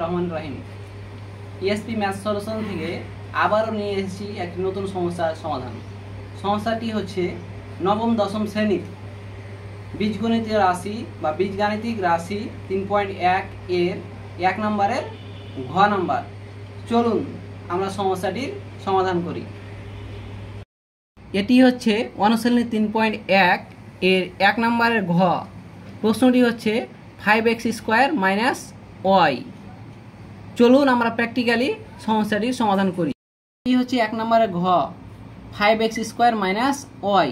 রহমান রহিম ESP math solution থেকে আবারও নিয়ে এসেছি একটি নতুন সমস্যার সমাধান। সমস্যাটি হচ্ছে নবম দশম শ্রেণীর বীজগণিতীয় রাশি বা বীজগাণিতিক রাশি 3.1 এর 1 নম্বরের ঘ নাম্বার। চলুন আমরা সমস্যাটির সমাধান করি। এটি হচ্ছে অনুশীলনী 3.1 এর 1 নম্বরের ঘ। প্রশ্নটি হচ্ছে 5x² - y। চলুন আমরা প্র্যাকটিক্যালি সমস্যাটির সমাধান করি। এটি হচ্ছে 1 নম্বরের ঘ, 5x² - y।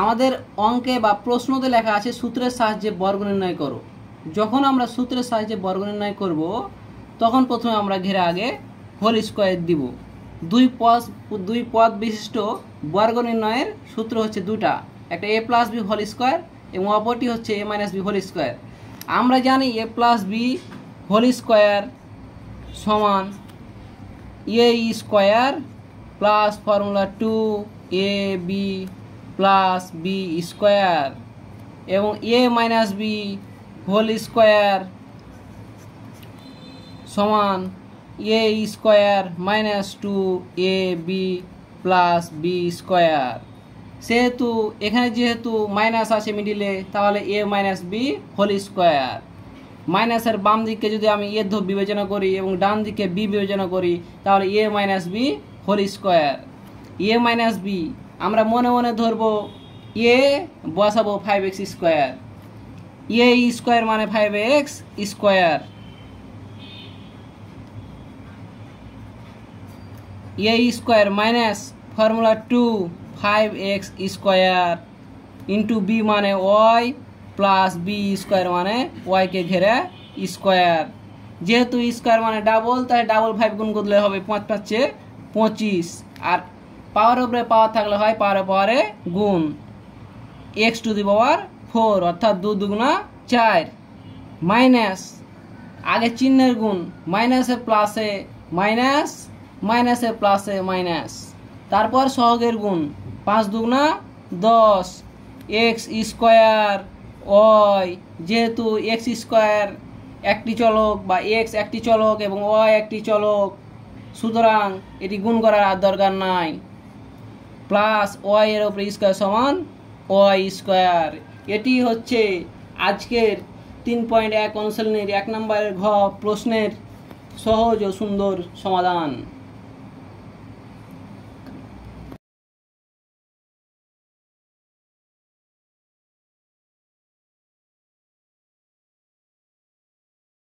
আমাদের অঙ্কে বা প্রশ্নতে লেখা আছে সূত্রের সাহায্যে বর্গ নির্ণয় করো। যখন আমরা সূত্রের সাহায্যে বর্গ নির্ণয় করব তখন প্রথমে আমরা ঘেরে আগে হোল স্কোয়ার দিব। দুই পদ বিশিষ্ট বর্গ নির্ণয়ের সূত্র হচ্ছে দুটা, একটা a + b হোল স্কোয়ার এবং অপরটি হচ্ছে a - b হোল স্কোয়ার। আমরা জানি a + b হোল স্কোয়ার সমান a square plus formula 2ab plus b square এবং a - b হোল স্কোয়ার সমান a square - 2ab plus b square. সেহেতু এখানে যেহেতু মাইনাস আছে মিডিলে, তাহলে a - b হোল স্কোয়ার। মাইনাসের বাম দিককে যদি আমি a বিবেচনা করি এবং ডান দিকে b বিবেচনা করি তাহলে a - b whole square. a - b আমরা মনে মনে ধরবো a, বসাবো 5x²। a স্কোয়ার মানে 5x square. a square minus formula 2 5x square into b মানে y প্লাস b স্কোয়ার মানে y কে ঘেরা স্কোয়ার। যেহেতু স্কোয়ার মানে ডাবল, তাই ডাবল 5 গুণ করলে হবে 5 × 5 = 25। আর পাওয়ার উপরে পাওয়ার থাকলে হয় পাওয়ারে গুণ x⁴, অর্থাৎ 2 দুগুণা 4 মাইনাস আগে চিহ্নের গুণ, মাইনাসের প্লাসে মাইনাস, মাইনাসের প্লাসে মাইনাস, তারপর সহগের গুণ 5 দুগুণা 10 x স্কোয়ার y। যেহেতু x স্কোয়ার একটি চলক বা x একটি চলক এবং y একটি চলক, সুতরাং এটি গুণ করার আর দরকার নাই। প্লাস y এর উপরে স্কোয়ার সমান y স্কোয়ার। এটি হচ্ছে আজকের 3.1 অনুশীলনীর 1 নম্বরের ঘ প্রশ্নের সহজ ও সুন্দর সমাধান।